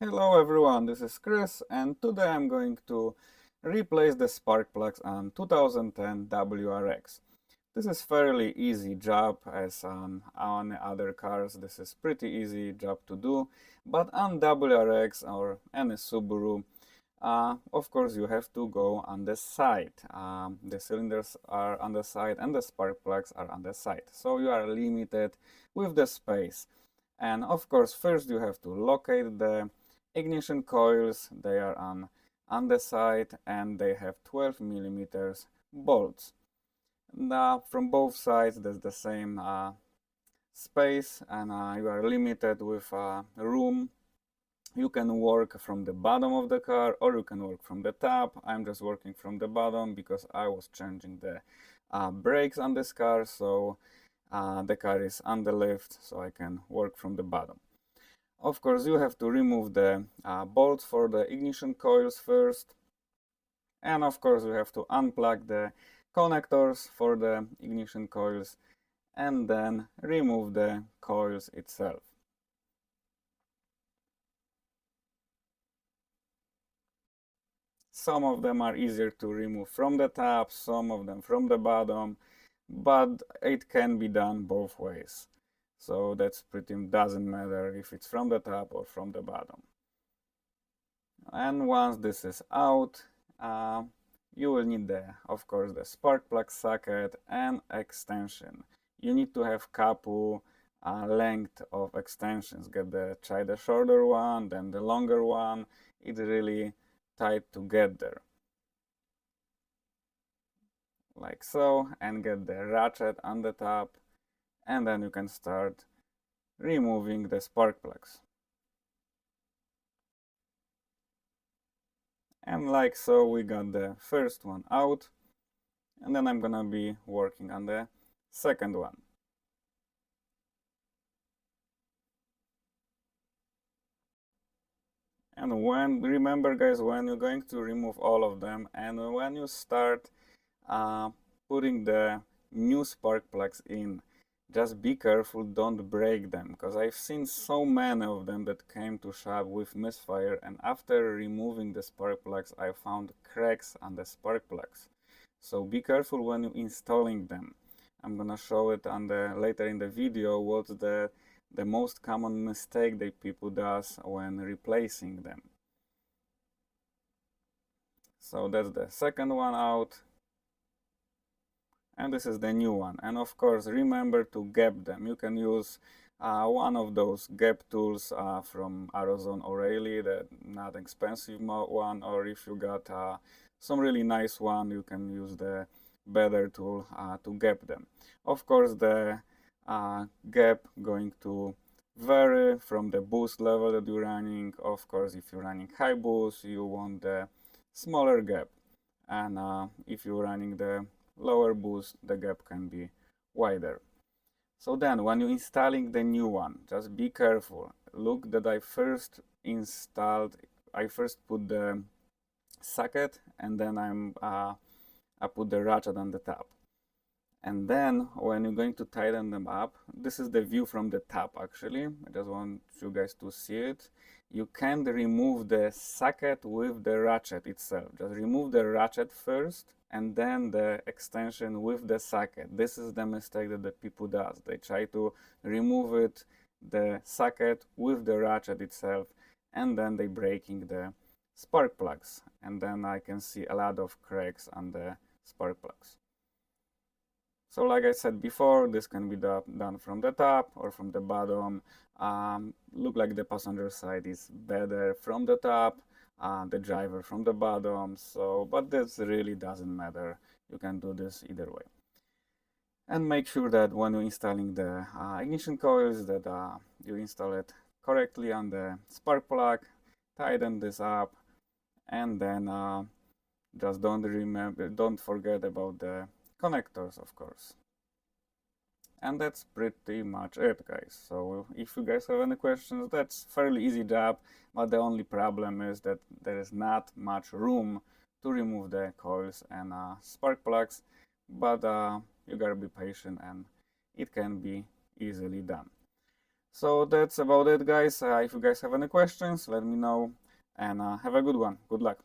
Hello everyone, this is Chris, and today I'm going to replace the spark plugs on 2010 WRX. This is fairly easy job as on other cars. This is pretty easy job to do, but on WRX or any Subaru, of course you have to go on the side. The cylinders are on the side and the spark plugs are on the side, so you are limited with the space. And of course, first you have to locate the ignition coils. They are on the side and they have 12 millimeters bolts. Now, from both sides, there's the same space, and you are limited with room. You can work from the bottom of the car or you can work from the top. I'm just working from the bottom because I was changing the brakes on this car, so the car is on the lift, so I can work from the bottom. Of course, you have to remove the bolts for the ignition coils first. And of course, you have to unplug the connectors for the ignition coils and then remove the coils itself. Some of them are easier to remove from the top, some of them from the bottom, but it can be done both ways. So that's doesn't matter if it's from the top or from the bottom. And once this is out, you will need of course, the spark plug socket and extension. You need to have couple length of extensions. Try the shorter one, then the longer one. It's really tight to get there, like so, and get the ratchet on the top, and then you can start removing the spark plugs. And like so, we got the first one out, and then I'm gonna be working on the second one. And remember guys, when you're going to remove all of them and when you start putting the new spark plugs in, just be careful, don't break them, because I've seen so many of them that came to shop with misfire, and after removing the spark plugs I found cracks on the spark plugs. So be careful when you're installing them. I'm gonna show it on later in the video what's the most common mistake that people does when replacing them. So that's the second one out, and this is the new one. And of course, remember to gap them. You can use one of those gap tools from Arizona O'Reilly, the not expensive one, or if you got some really nice one, you can use the better tool to gap them. Of course, the gap going to vary from the boost level that you're running. Of course, if you're running high boost, you want the smaller gap, and if you're running the lower boost, the gap can be wider. So then, when you're installing the new one, just be careful. Look that I first put the socket, and then I put the ratchet on the top. And then when you're going to tighten them up, this is the view from the top actually. I just want you guys to see it. You can remove the socket with the ratchet itself. Just remove the ratchet first and then the extension with the socket. This is the mistake that the people does. They try to remove the socket with the ratchet itself, and then they breaking the spark plugs. And then I can see a lot of cracks on the spark plugs. So like I said before, this can be done from the top or from the bottom. Look like the passenger side is better from the top, the driver from the bottom. But this really doesn't matter. You can do this either way. And make sure that when you're installing the ignition coils, that you install it correctly on the spark plug. Tighten this up, and then just don't forget about the connectors, of course. And that's pretty much it, guys. So if you guys have any questions, that's fairly easy job, but the only problem is that there is not much room to remove the coils and spark plugs, but you gotta be patient and it can be easily done. So that's about it, guys. If you guys have any questions, let me know, and have a good one. Good luck.